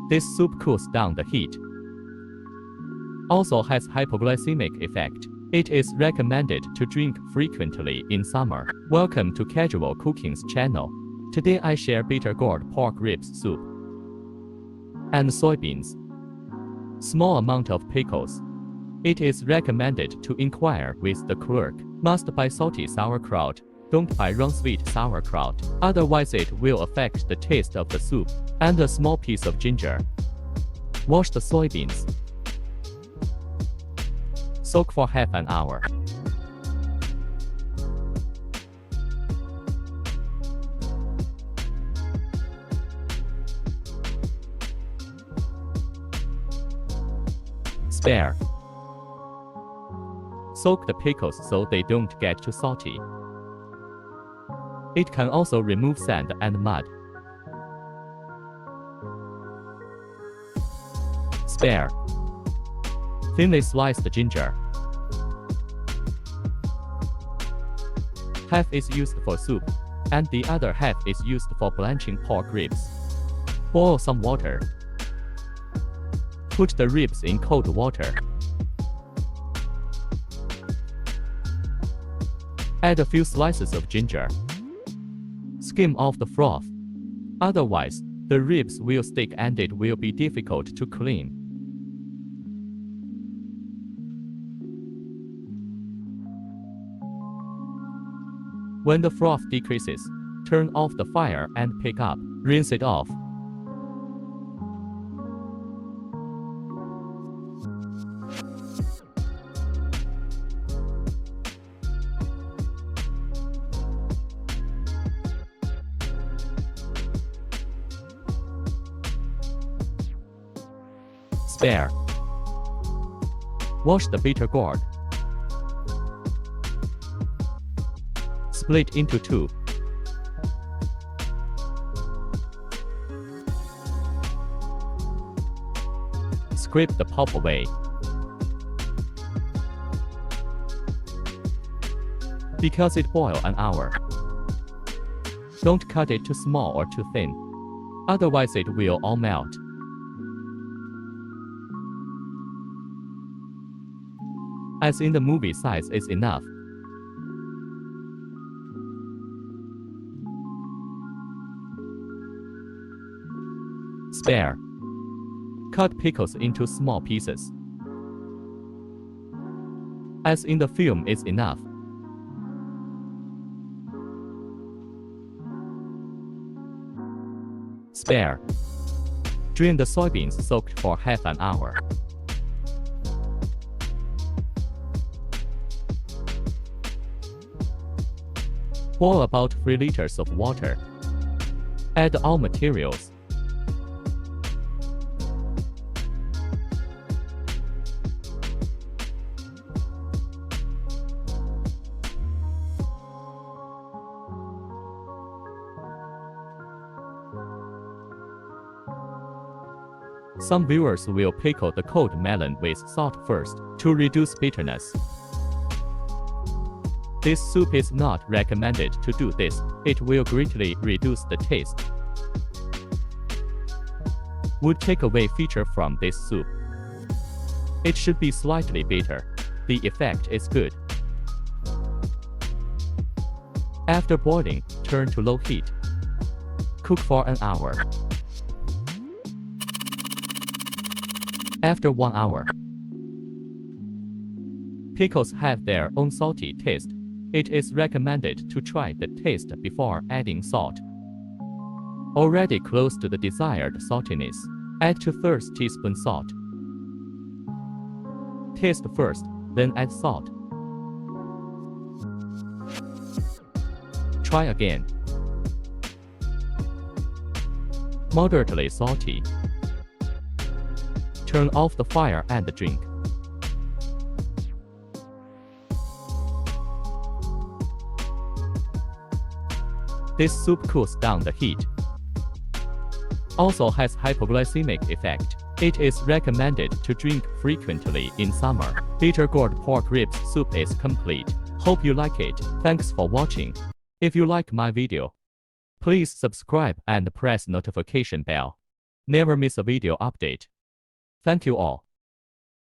This soup cools down the heat. Also has hypoglycemic effect. It is recommended to drink frequently in summer. Welcome to Casual Cooking's channel. Today I share bitter gourd pork ribs soup and soybeans. Small amount of pickles. It is recommended to inquire with the clerk. Must buy salty sauerkraut. Don't buy wrong sweet sauerkraut, otherwise it will affect the taste of the soup. And a small piece of ginger. Wash the soybeans. Soak for half an hour. Spare. Soak the pickles so they don't get too salty. It can also remove sand and mud. Spare. Thinly slice the ginger. Half is used for soup, and the other half is used for blanching pork ribs. Boil some water. Put the ribs in cold water. Add a few slices of ginger. Skim off the froth. Otherwise, the ribs will stick and it will be difficult to clean. When the froth decreases, turn off the fire and pick up. Rinse it off. Spare. Wash the bitter gourd. Split into two. Scrape the pulp away. Because it boils an hour. Don't cut it too small or too thin. Otherwise it will all melt. As in the movie, size is enough. Spare. Cut pickles into small pieces. As in the film is enough. Spare. Drain the soybeans soaked for half an hour. Boil about 3 liters of water. Add all materials. Some viewers will pickle the cold melon with salt first to reduce bitterness. This soup is not recommended to do this, it will greatly reduce the taste. Would take away feature from this soup. It should be slightly bitter. The effect is good. After boiling, turn to low heat. Cook for an hour. After 1 hour, pickles have their own salty taste. It is recommended to try the taste before adding salt. Already close to the desired saltiness, add 2/3 teaspoon salt. Taste first, then add salt. Try again. Moderately salty. Turn off the fire and drink. This soup cools down the heat. Also has hypoglycemic effect. It is recommended to drink frequently in summer. Bitter gourd pork ribs soup is complete. Hope you like it. Thanks for watching. If you like my video, please subscribe and press notification bell. Never miss a video update. Thank you all.